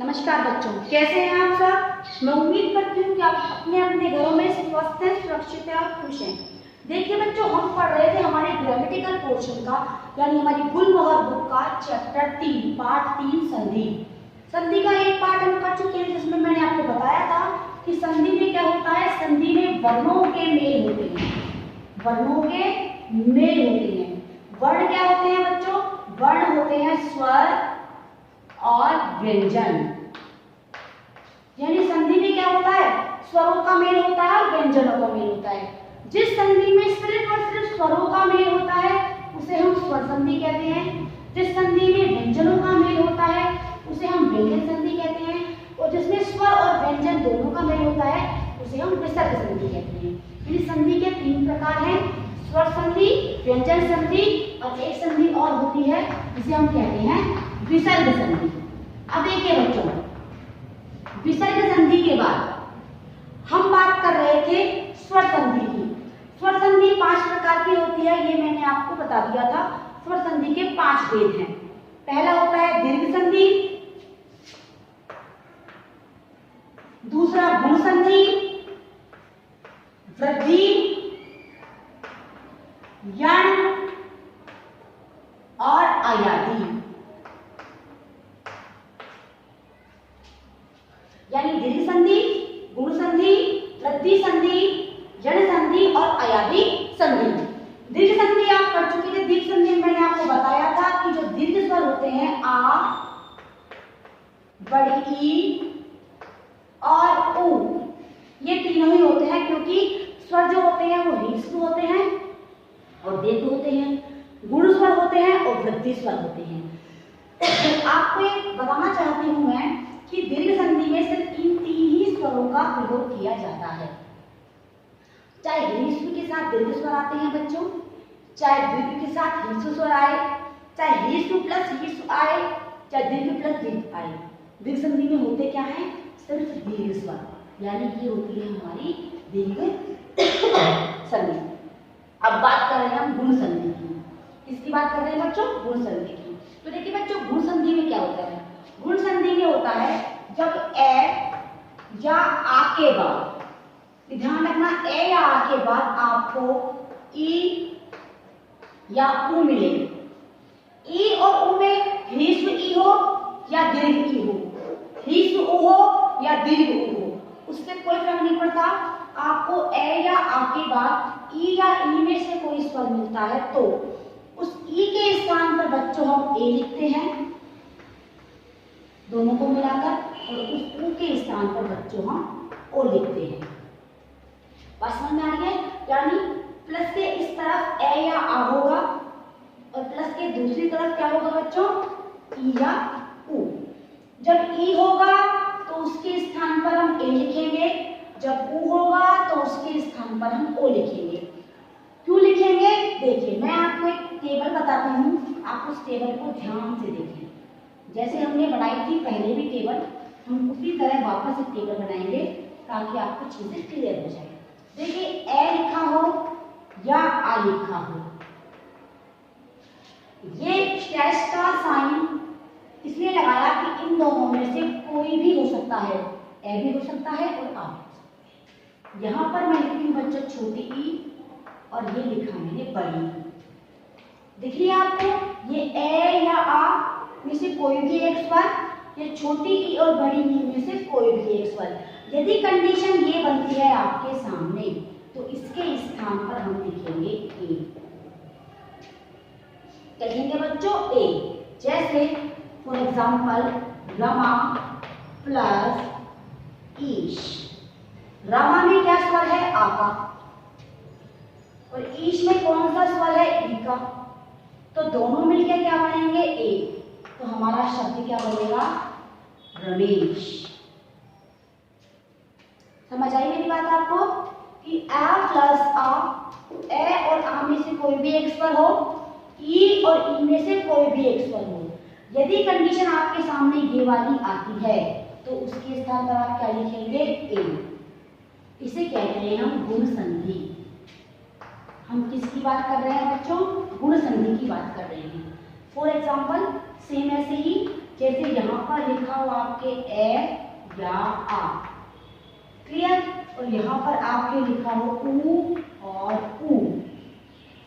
नमस्कार बच्चों, कैसे हैं आप सब। मैं उम्मीद करती हूँ कि आप अपने अपने घरों में स्वस्थ हैं, सुरक्षित हैं और खुश हैं। देखिए बच्चों, हम पढ़ रहे थे हमारे ग्रामेटिकल पोर्शन का, यानी हमारी गुलमोहर बुक का चैप्टर 3 पार्ट 3 संधि। संधि का एक पार्ट हम कर चुके हैं, जिसमें मैंने आपको बताया था कि संधि में क्या होता है। संधि में वर्णों के मेल होते हैं, वर्णों के मेल होते हैं। वर्ण क्या होते हैं बच्चों? वर्ण होते हैं स्वर और व्यंजन। यानी संधि में क्या होता है? स्वरों का मेल होता है और व्यंजनों का मेल होता है। जिस संधि में सिर्फ और सिर्फ स्वरों का मेल होता है उसे हम स्वर संधि कहते हैं। जिस संधि में व्यंजनों का मेल होता है उसे हम व्यंजन संधि कहते हैं। और जिसमें स्वर और व्यंजन दोनों का मेल होता है उसे हम विसर्ग संधि कहते हैं। यानी संधि के 3 प्रकार हैं, स्वर संधि, व्यंजन संधि और एक संधि और होती है जिसे हम कहते हैं विसर्ग संधि। अब देखिए बच्चों, विसर्ग संधि के बाद हम बात कर रहे थे स्वर संधि की। स्वर संधि 5 प्रकार की होती है, ये मैंने आपको बता दिया था। स्वर संधि के 5 भेद हैं। पहला होता है दीर्घ संधि, दूसरा गुण संधि, वृद्धि, यण और आयादी। यानी दीर्घ संधि, गुण संधि, वृद्धि संधि, यण संधि और आयादी संधि। दीर्घ संधि आप पढ़ चुके थे। दीर्घ संधि में मैंने आपको बताया था कि जो दीर्घ स्वर होते हैं आ, बड़ी ई और उ, ये तीनों ही होते हैं, क्योंकि स्वर जो होते हैं वो ह्रस्व होते हैं और दीर्घ होते हैं, गुण स्वर होते हैं और वृद्धि स्वर होते हैं। आपको एक बताना चाहती हूं मैं कि दीर्घ संधि में सिर्फ इन 3 ही स्वरों का प्रयोग किया जाता है। चाहे ह्रस्व के साथ दीर्घ स्वर आते हैं बच्चों, चाहे दीर्घ के साथ ह्रस्व स्वर आए, चाहे ह्रस्व प्लस ह्रस्व आए, चाहे दीर्घ प्लस दीर्घ आए। दीर्घ संधि में होते क्या है? सिर्फ दीर्घ स्वर, यानी ये होती है हमारी दीर्घ संधि। अब बात कर रहे हैं हम गुण संधि की। किसकी बात कर रहे हैं बच्चों? गुण संधि की। तो देखिए बच्चों, गुण संधि में क्या होता है? गुण संधि में होता है जब ए या आ के बाद, ध्यान रखना, ए या आ के बाद आपको ई या उ मिले। ई और उ में ह्रस्व ई हो या दीर्घ ई हो, ह्रस्व उ हो या दीर्घ उ हो, उससे कोई फर्क नहीं पड़ता। आपको ए या आ के बाद ई या ई में से कोई स्वर मिलता है तो उस ई के स्थान पर बच्चों हम ए लिखते हैं, दोनों को मिलाकर, और उस उ के स्थान पर बच्चों हम ओ लिखते हैं। बात समझ में आ रही है? यानी प्लस के इस तरफ ए या आ होगा और प्लस के दूसरी तरफ क्या होगा बच्चों? ई या उ। जब ई होगा तो उसके स्थान पर हम ए लिखेंगे, जब उ होगा तो उसके स्थान पर हम ओ लिखेंगे। क्यों लिखेंगे? देखिए, मैं आपको एक टेबल बताती हूँ, आप उस टेबल को ध्यान से देखें। जैसे हमने बनाई थी पहले भी टेबल, हम उसी तरह वापस एक टेबल बनाएंगे ताकि आपको चीजें क्लियर हो जाए। देखिए, ए लिखा हो या आ लिखा हो, ये डैश का साइन इसलिए लगाया कि इन दोनों में से कोई भी हो सकता है, ए भी हो सकता है और आ भी हो सकता है। यहां पर मैं लिखती हूँ बच्चों छोटी ई और ये लिखा मैंने बड़ी ई। दिख रही है आपको? ये ए या आ में से कोई भी एक स्वर, ये छोटी ई और बड़ी ई में से कोई भी एक स्वर। यदि कंडीशन ये बनती है आपके सामने तो इसके स्थान पर हम लिखेंगे ए। कहेंगे बच्चों ए। जैसे फॉर एग्जांपल रमा प्लस ईश। रमा में क्या स्वर है? आ का, और ईश में कौन सा स्वर है? ई का। तो दोनों मिलकर क्या बनेंगे? ए। तो हमारा शब्द क्या बनेगा? रमेश। समझ आई मेरी बात आपको कि आ प्लस आ, ए और आ में से कोई भी एक स्वर हो, ई और ई में से कोई भी एक स्वर हो। यदि कंडीशन आपके सामने ये वाली आती है तो उसके स्थान पर आप क्या लिखेंगे? ए। इसे कहते हैं हम गुण संधि। हम किसकी बात कर रहे हैं बच्चों? गुण संधि की बात कर रहे हैं। फॉर एग्जाम्पल सेम ऐसे ही जैसे यहाँ पर लिखा हो आपके ए या आ, क्लियर, और यहाँ पर आपके लिखा हो ऊ और ऊ,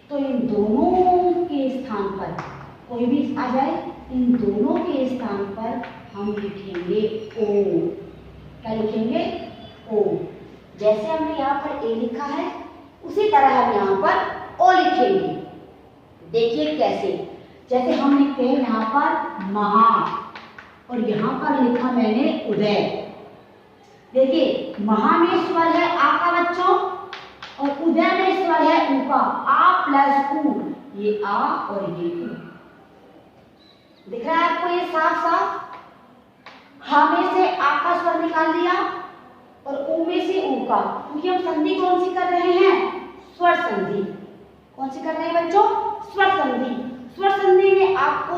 तो इन दोनों के स्थान पर कोई भी आ जाए, इन दोनों के स्थान पर हम लिखेंगे ओ। क्या लिखेंगे? ओ। जैसे हमने यहाँ पर ए लिखा है उसी तरह हम यहाँ पर ओ लिखेंगे। देखिए कैसे, जैसे हम लिखते हैं यहाँ पर महा और यहाँ पर लिखा मैंने उदय। देखिए महा में स्वर है आ का बच्चों और उदय में स्वर है ऊ का, आ प्लस ऊ, ये आ और ये ऊ। दिख रहा है आपको ये साफ साफ? हा में से आ का स्वर निकाल दिया और ऊ में से ऊ का, क्योंकि हम संधि कौन सी कर रहे हैं? स्वर संधि। कौन सी कर रहे हैं बच्चों? स्वर संधि। स्वर संधि में आपको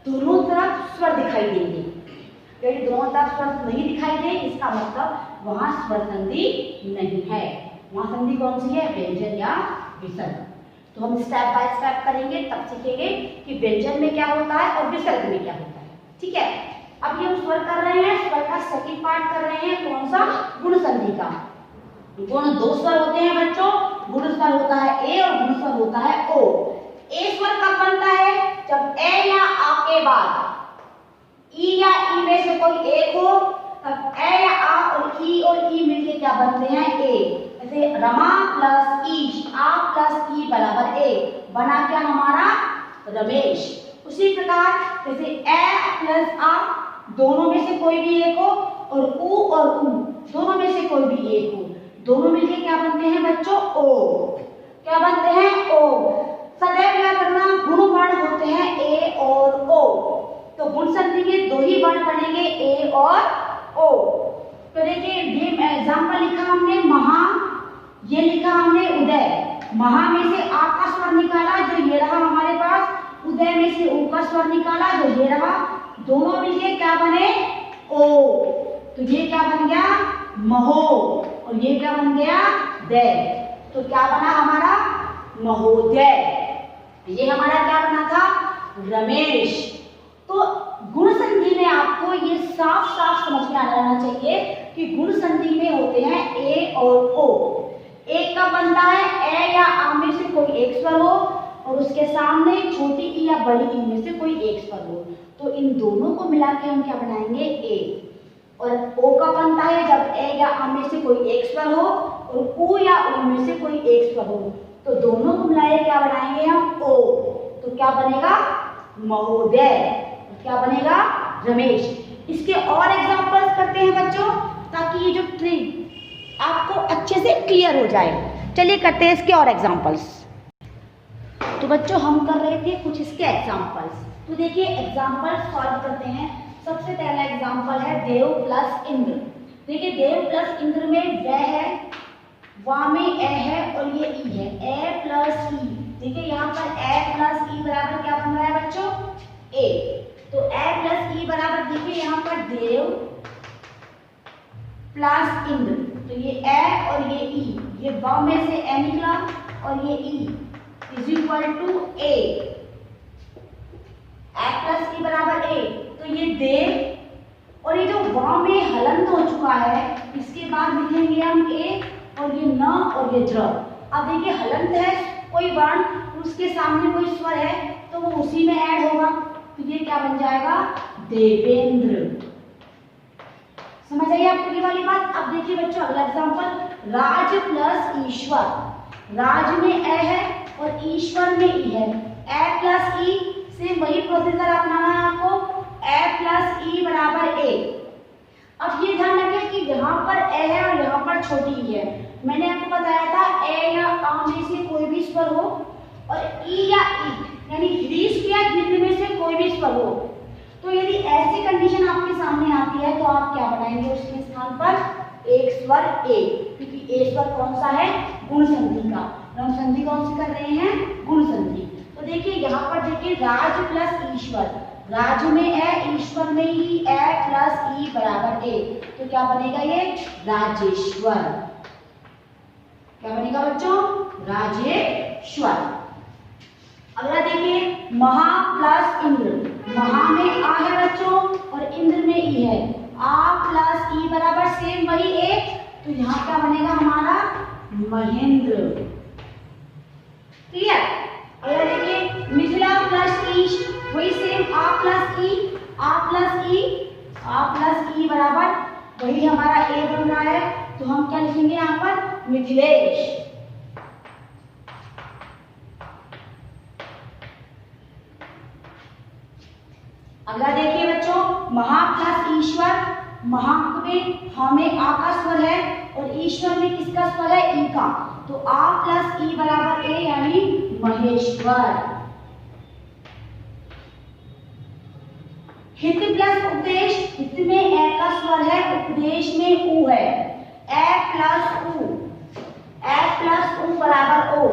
दोनों तरफ स्वर दिखाई देंगे। यदि दोनों तरफ स्वर नहीं दिखाई दे इसका मतलब वहां स्वर संधि नहीं है। वहां संधि कौन सी है? व्यंजन या विसर्ग। तो हम स्टेप बाय स्टेप करेंगे, तब सीखेंगे कि व्यंजन में क्या होता है और विसर्ग में क्या होता है। ठीक है, अभी हम स्वर कर रहे हैं, स्वर का सेकंड पार्ट कर रहे हैं, कौन सा? गुण संधि का। गुण दो स्वर होते हैं बच्चों, गुण स्वर होता है ए और गुण स्वर होता है ओ। ए स्वर कब बनता है? जब ए या आ के बाद ई या ई में से कोई एक हो, तब ए या आ और ई मिलके क्या बनते हैं? ए। जैसे रमा प्लस ईश, आ प्लस ई बराबर ए, बना क्या हमारा? रमेश। उसी प्रकार जैसे ए प्लस आ दोनों में से कोई भी एक हो और ऊ दोनों में से कोई भी एक हो, दोनों मिलके क्या बनते हैं बच्चों? ओ। क्या बनते हैं? ओ। सदैव याद रखना गुण वर्ण होते हैं ए और ओ, तो गुण संधि में दो ही वर्ण बनेंगे ए और ओ। तो देखिए ये एग्जाम्पल लिखा हमने महा, ये लिखा हमने उदय। महा में से आ का स्वर निकाला जो ये रहा हमारे पास, उदय में से ऊ का स्वर निकाला जो ये रहा, दोनों मिलके क्या बने? ओ। तो ये क्या बन गया? महो, और ये क्या बन गया? दय। तो क्या बना हमारा? महोदय। ये हमारा क्या बना था? रमेश। तो गुण संधि में आपको ये साफ साफ समझ में आ जाना चाहिए कि गुण संधि में होते हैं ए और ओ। एक कब बनता है? ए या आ में से कोई एक स्वर हो और उसके सामने छोटी ई या बड़ी ई में से कोई एक स्वर हो, तो इन दोनों को मिला के हम क्या बनाएंगे? ए। और ओ का बनता है जब ए या आ में से कोई एक स्वर हो और ऊ या ऊ में से कोई एक स्वर हो, तो दोनों को मिलाए क्या बनाएंगे हम? ओ। तो क्या बनेगा? महोदय। क्या बनेगा? रमेश। इसके और एग्जांपल्स करते हैं बच्चों, ताकि ये जो ट्री आपको अच्छे से क्लियर हो जाए। चलिए करते हैं इसके और एग्जांपल्स। तो बच्चों हम कर रहे थे कुछ इसके एग्जांपल्स, तो देखिए एग्जांपल सॉल्व करते हैं। सबसे पहला एग्जांपल है देव प्लस इंद्र। देखिए देव प्लस इंद्र में व है, वा में ए है और ये ई है, ए प्लस ई। देखिए यहाँ पर ए प्लस ई बराबर क्या बन रहा है बच्चों? ए। तो ए प्लस ई बराबर देखिए यहाँ पर देव प्लस इंद्र, तो ये ए और ये ई, ये वा में से ए निकला और ये ई इज इक्वल टू ए। ए प्लस ई बराबर ए, तो ये देव और ये जो वा में हलंत हो चुका है इसके बाद लिखेंगे हम ए और ये न और ये द्र। अब देखिए हलंत है कोई वर्ण, उसके सामने कोई स्वर है तो वो उसी में ऐड होगा, तो ये क्या बन जाएगा? देवेंद्र। समझ आइए आपको ये वाली बात। अब देखिए बच्चों अगला एग्जांपल, राज प्लस ईश्वर। राज में ए है और ईश्वर में ई है, ए प्लस ई से वही प्रोसीजर अपनाना है आपको, ए प्लस ई बराबर ए। अब ये ध्यान रखें कि यहाँ पर ए है और यहाँ पर छोटी ई है। मैंने आपको बताया था ए या आ में से कोई भी स्वर हो और ई या ई यानी ह्रीस्व या दीर्घ में से कोई भी स्वर हो, तो यदि ऐसी कंडीशन आपके सामने आती है तो आप क्या बनाएंगे? उसके स्थान पर एक स्वर ए, क्योंकि ए स्वर कौन सा है? गुण संधि का। हम संधि कौन सी कर रहे हैं? गुण संधि। तो देखिए यहाँ पर देखिए राज प्लस ईश्वर, राज में ए, ईश्वर में ही ए प्लस ई बराबर ए, तो क्या बनेगा? ये राजेश्वर। क्या बनेगा बच्चों? राजेश्वर। अगला देखिए महा प्लस इंद्र। महा में आ है बच्चों और इंद्र में ई है। आ प्लस ई बराबर सेम वही ए, तो यहाँ क्या बनेगा हमारा महेंद्र। क्लियर। अगर देखिए मिथिला प्लस ईश वही सेम आ प्लस ई, आ प्लस ई, आ प्लस ई बराबर वही हमारा ए बन रहा है, तो हम क्या लिखेंगे यहाँ पर मिथिलेश। अगला देखिए बच्चों महा प्लस ईश्वर, महा में हमें आ का स्वर है और ईश्वर में किसका स्वर है ई का, तो आ प्लस ई बराबर ए यानी महेश्वर। हित प्लस उपदेश, हित में ए का स्वर है, उपदेश में ऊ है, ए प्लस ऊ, ए प्लस ऊ बराबर ओ,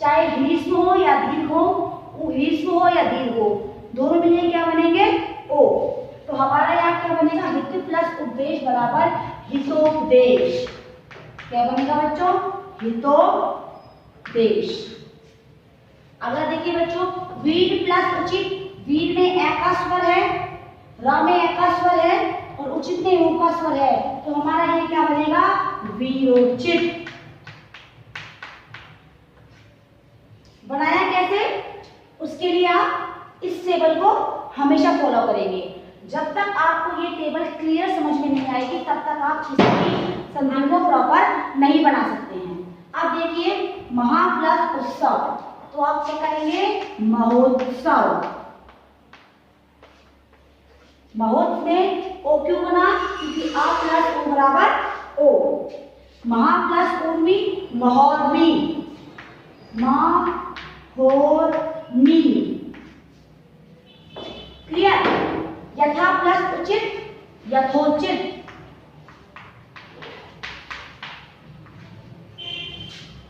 चाहे ह्रीस्व हो या दीर्घ हो, ऊ ह्रीस्व हो या दीर्घ हो, दोनों मिलके क्या बनेंगे ओ। तो हमारा यहाँ क्या बनेगा हित प्लस उपदेश बराबर हितोपदेश। क्या बनेगा बच्चों हितोपदेश। अगला देखिए बच्चों वीर प्लस उचित, वीर में ए का स्वर है, र में ए का स्वर है और उचित में ऊ का स्वर है, तो हमारा ये क्या बनेगा वीरोचित। बनाया कैसे, उसके लिए आप इस टेबल को हमेशा फॉलो करेंगे। जब तक आपको ये टेबल क्लियर समझ में नहीं आएगी तब तक आप किसी भी संबंध को प्रॉपर नहीं बना सकते हैं। अब देखिए महा प्लस उत्सव, तो आप क्या करेंगे महोत्सव। महोत्सव में ओ क्यों बना, क्योंकि आ प्लस ओ बराबर ओ। महा प्लस उर्मी महोर्मी, महोर्मी। क्लियर। यथा प्लस उचित यथोचित,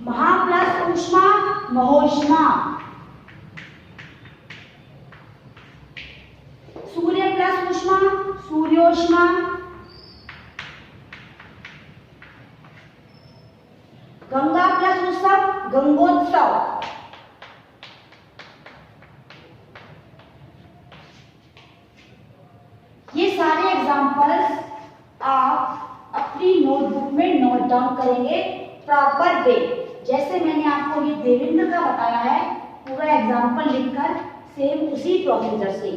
महा प्लस ऊष्मा महोष्मा, सूर्य प्लस ऊष्मा सूर्योष्मा, गंगा प्लस उत्सव गंगोत्सव, ये सारे एग्जांपल्स आप अपनी नोटबुक में नोट डाउन करेंगे प्रॉपर वे। जैसे मैंने आपको ये देवेंद्र का बताया है पूरा एग्जांपल लिखकर सेम उसी प्रोसीजर से।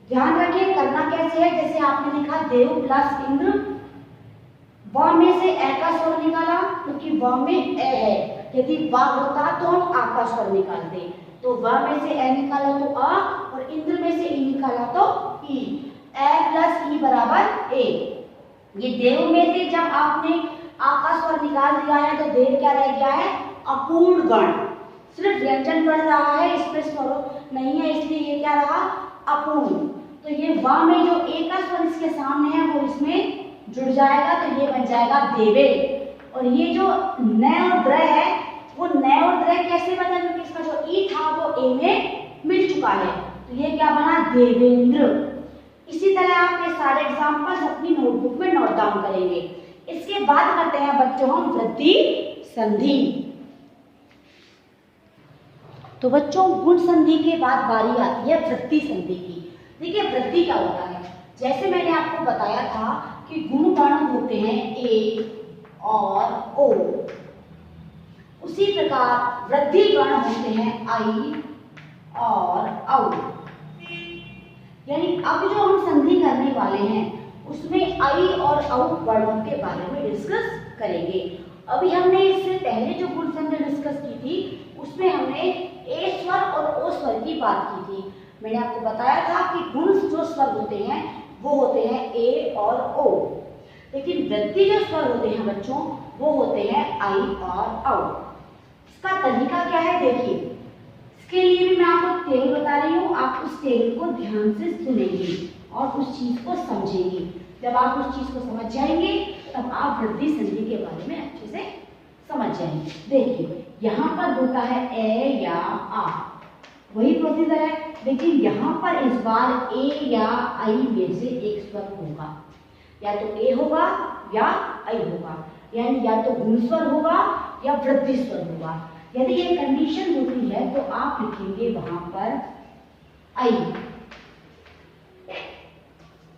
ध्यान रखिए करना कैसे है, जैसे आपने लिखा देव प्लस इंद्र, व में से ए का स्वर निकाला क्योंकि व में ए है, यदि व होता तो हम आ का स्वर निकालते, तो व में से ए निकाला तो आ और इंद्र में से ई निकाला तो ई, ए प्लस ई बराबर ए। ये देव में से जब आपने आ का स्वर निकाल दिया है तो देव क्या रह गया है अपूर्ण गण, सिर्फ व्यंजन गण रहा है, इसमें स्वर नहीं है, इसलिए ये क्या रहा अपूर्ण। तो ये व में जो ए का स्वर इसके सामने है वो इसमें जुड़ जाएगा, तो ये बन जाएगा देवे। और ये जो न और द्र है वो न और द्र कैसे बना, क्योंकि इसका जो ई था वो ए में मिल चुका है, तो ये क्या बना देवेंद्र। इसी तरह आप ये सारे एग्जांपल्स अपनी नोटबुक में नोट डाउन करेंगे। इसके बाद करते हैं बच्चों हम वृद्धि संधि। तो बच्चों गुण संधि के बाद बारी आती है वृद्धि संधि की। देखिए वृद्धि क्या होता है, जैसे मैंने आपको बताया था कि गुण वर्ण होते हैं ए और ओ, उसी प्रकार वृद्धि वर्ण होते हैं आई और औ। यानी अब जो हम संधि करने वाले हैं उसमें आई और औ वर्णों के बारे में डिस्कस करेंगे। अभी हमने इससे पहले जो गुण संधि डिस्कस की थी उसमें हमने ए स्वर और ओ स्वर की बात की थी। मैंने आपको बताया था कि गुण जो स्वर होते हैं वो होते हैं ए और ओ, लेकिन वृद्धि जो स्वर होते हैं बच्चों वो होते हैं आई और औ। इसका तरीका क्या है देखिए, इसके लिए भी मैं आपको टेबल बता रही हूँ, आप उस टेबल को ध्यान से सुनेंगे और उस चीज को समझेंगे। जब आप उस चीज को समझ जाएंगे तब आप वृद्धि संधि के बारे में अच्छे से समझ जाएंगे। देखिए यहाँ पर होता है ए या आ, वही प्रोसीजर है, लेकिन यहाँ पर इस बार ए या आई में से एक स्वर होगा, या तो ए होगा या आई होगा, यानी या तो गुण स्वर होगा या वृद्धि स्वर होगा। यदि ये कंडीशन होती है तो आप लिखेंगे वहां पर आई।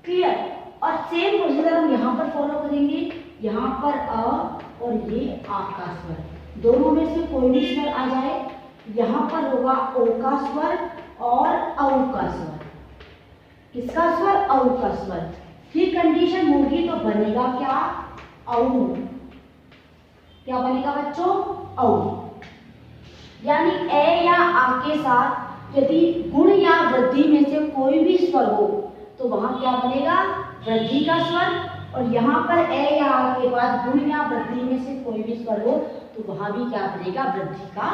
क्लियर। और सेम प्रोसीजर हम यहाँ पर फॉलो करेंगे, यहाँ पर अ और ये आ का स्वर, दोनों में से कोई भी स्वर आ जाए, यहाँ पर होगा ओ का स्वर और औ का स्वर। किसका स्वर? औ का स्वर। फिर कंडीशन होगी तो बनेगा क्या? औ। क्या बनेगा बच्चों? औ। यानी ए या आ के साथ यदि गुण या वृद्धि में से कोई भी स्वर हो तो वहां क्या बनेगा? वृद्धि का स्वर। और यहाँ पर ए या आ के बाद गुण या वृद्धि में से कोई भी स्वर हो तो वहां भी क्या बनेगा? वृद्धि का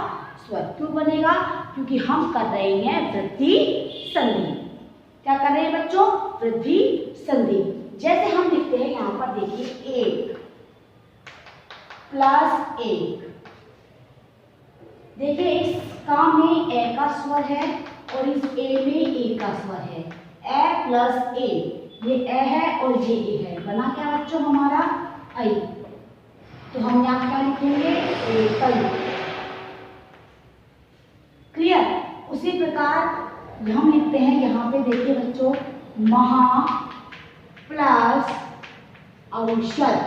स्वर। क्यों बनेगा? क्योंकि हम कर रहे हैं वृद्धि संधि। क्या कर रहे हैं बच्चों? वृद्धि संधि। जैसे हम लिखते हैं यहाँ पर देखिए 1 + 1। देखिए इस काम में ए का स्वर है और इस ए में ए का स्वर है। ए प्लस ए, ये ए है और ये ए है, बना क्या बच्चों हमारा? आई। तो हम यहाँ क्या लिखेंगे? एकई। क्लियर। उसी प्रकार हम लिखते हैं यहाँ पे देखिए बच्चों महा प्लस औषध।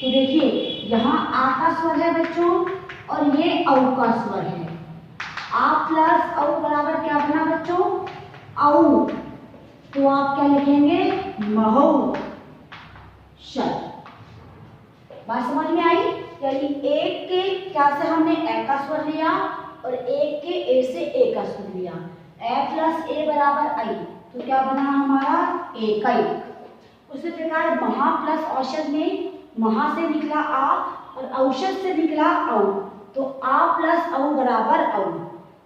तो देखिए यहाँ आ का स्वर है बच्चों और ये औ का स्वर है। आ प्लस औ बराबर क्या बना बच्चों? औ। तो आप क्या लिखेंगे? महौषध। बात समझ में आई? यानी एक के क्या से हमने ए का स्वर लिया और एक के ए से ए का स्वर लिया। ए प्लस ए बराबर आई, तो क्या बना हमारा? एकई। उसी प्रकार महा प्लस औषध में महा से निकला आ और औषध से निकला औ, तो आ प्लस औ बराबर औ,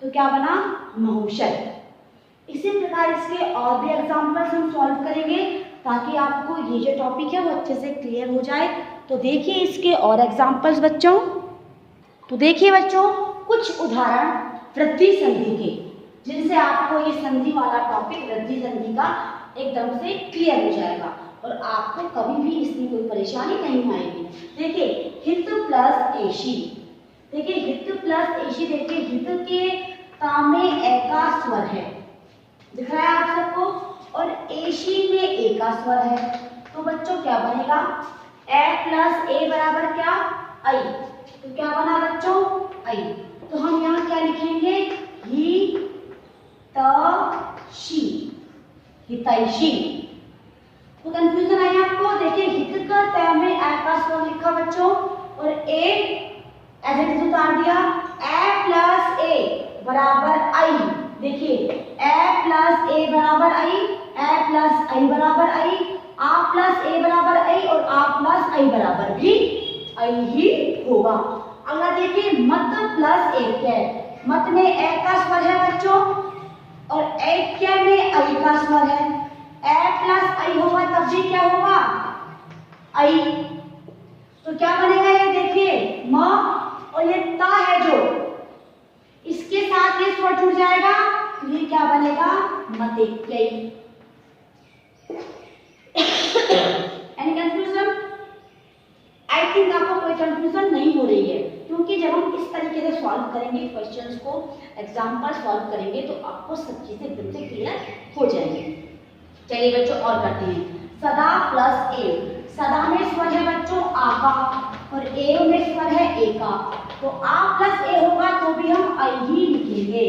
तो क्या बना? महौषध। इसी प्रकार इसके और भी एग्जाम्पल्स हम सॉल्व करेंगे ताकि आपको ये जो टॉपिक है वो अच्छे से क्लियर हो जाए। तो देखिए इसके और एग्जाम्पल्स बच्चों। तो देखिए बच्चों कुछ उदाहरण वृद्धि संधि के, जिनसे आपको ये संधि वाला टॉपिक वृद्धि संधि का एकदम से क्लियर हो जाएगा और आपको कभी भी इसमें कोई परेशानी नहीं आएगी। देखिए हित प्लस एशी। देखिए हित प्लस एशी, देखिए हित के काम में ए का स्वर है, दिख रहा है आप सबको, और एशी में ए का स्वर है। तो बच्चों क्या बनेगा? ए प्लस ए बराबर क्या? आई। तो क्या बना बच्चों? आई। तो हम यहाँ क्या लिखेंगे? ही त शी, हितैषी। तो कंफ्यूजन आई आपको? देखिए हित का त में ए का स्वर लिखा बच्चों और ए एज इट इज उतार दिया। ए प्लस ए बराबर आई। देखिए ए प्लस ए बराबर आई, ए प्लस आई बराबर आई, आ प्लस ए बराबर आई और आ प्लस आई बराबर भी आई ही होगा। अगर देखिए मत प्लस एक है, मत में ए का स्वर है बच्चों और ऐक्य में आई का स्वर है। ए प्लस आई होगा तब भी क्या होगा? आई। तो क्या बनेगा? ये देखिए म और ये ता है जो, इसके साथ ये स्वर जुड़ जाएगा, तो ये क्या बनेगा? मतेक्यई। Any confusion? आई थिंक आपको कोई कंफ्यूजन नहीं हो रही है, क्योंकि जब हम इस तरीके से सॉल्व करेंगे क्वेश्चंस को, एग्जाम्पल सॉल्व करेंगे तो आपको सब चीजें एकदम से क्लियर हो जाएंगी। चलिए बच्चों और करते हैं। सदा प्लस ए। सदा में स्वर है बच्चों आ का और ए में स्वर है ए का, तो आ प्लस ए होगा तो भी हम आई ही लिखेंगे।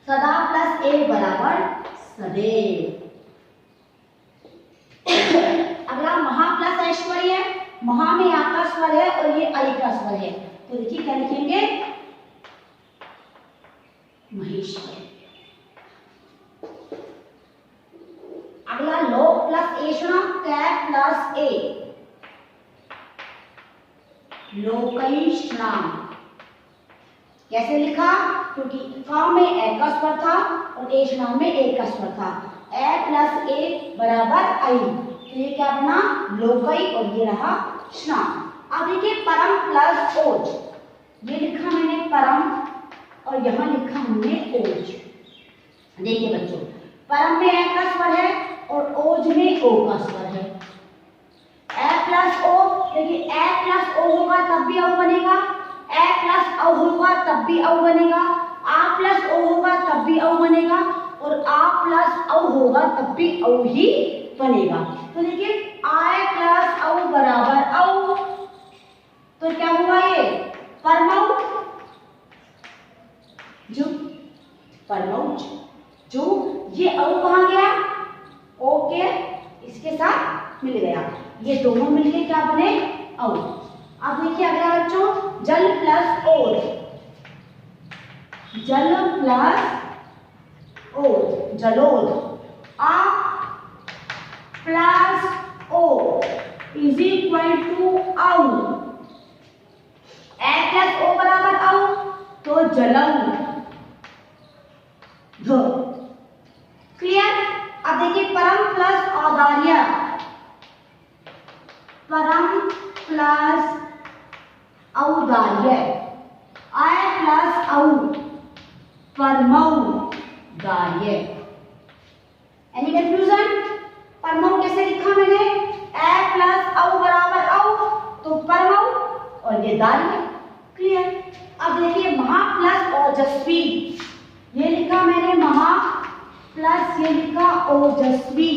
सदा प्लस ए बराबर सदैव। अगला महा प्लस ऐश्वर्य है। महा में आ का स्वर है और ये आई का स्वर है, तो देखिए क्या लिखेंगे? महेश्वर। अगला लोक प्लस ऐषणा, कै प्लस ए, लोकैषणा। कैसे लिखा? क्योंकि का में ए का स्वर था और ऐषणा में ए का स्वर था। ए प्लस ए बराबर आई, तो ये क्या बना? लोकई और ये रहा श्ना। अब देखिए परम प्लस ओज। ये लिखा मैंने परम और यहाँ लिखा हमने ओज। देखिए बच्चों परम में ए का स्वर है और ओज में ओ का स्वर है। ए प्लस ओ, देखिए ए प्लस ओ होगा तब भी औ बनेगा, ए प्लस औ होगा तब भी औ बनेगा, आ प्लस ओ होगा तब भी औ बनेगा, और आ प्लस औ होगा तब भी औ ही बनेगा। तो देखिए आई प्लस औ बराबर औ, तो क्या हुआ ये परमाणु, जो परमाणु जो ये औ कहाँ गया, ओ के इसके साथ मिल गया, ये दोनों मिलके क्या बने औ। अब देखिए अगला बच्चों जल प्लस ओर, जल प्लस ओर जलोद, आ प्लस ओ इज इक्वल टू औ, ए प्लस ओ बराबर औ तो जलऊ ध। क्लियर। अब देखिए परम प्लस औदार्य, परम प्लस औदार्य, आय प्लस औ परमौदार्य। Any confusion? परमौ कैसे लिखा मैंने, ए प्लस औ बराबर औ तो परमौ और ये दार्य। क्लियर। अब देखिए महा प्लस ओजस्वी, ये लिखा मैंने महा प्लस ये लिखा ओजस्वी।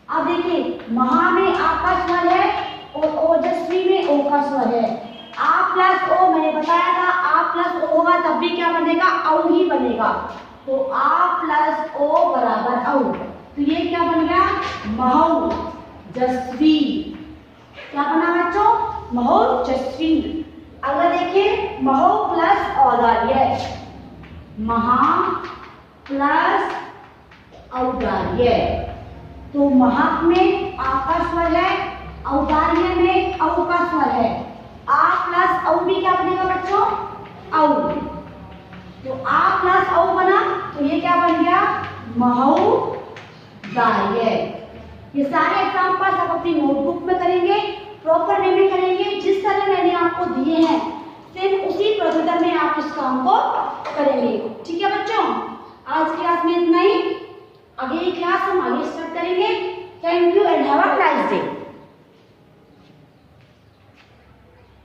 अब देखिए महा में आ का स्वर है और ओजस्वी में ओ का स्वर है, आ प्लस ओ मैंने बताया था आ प्लस ओ होगा तब भी क्या बनेगा औ ही बनेगा, तो आ प्लस ओ बराबर औ, तो ये क्या बन गया महौजस्वी। क्या बना बच्चों महौजस्वी। अगर देखिए महो प्लस औदार्य, महा प्लस औदार्य, तो महक में आ का स्वर है, औदार्य में औ का स्वर है, आ प्लस औ भी क्या बनेगा बच्चों औ, तो आ प्लस औ बना तो ये क्या बन गया महौदार्य। ये सारे एग्जाम्पल्स आप अपनी नोटबुक में करेंगे, प्रॉपर वे में करेंगे, जिस तरह मैंने आपको दिए हैं सेम उसी प्रोसीजर में आप इस काम को करेंगे। ठीक है बच्चों, आज की क्लास में इतना ही, अगली क्लास हम आगे स्टार्ट करेंगे। Thank you and have a nice day.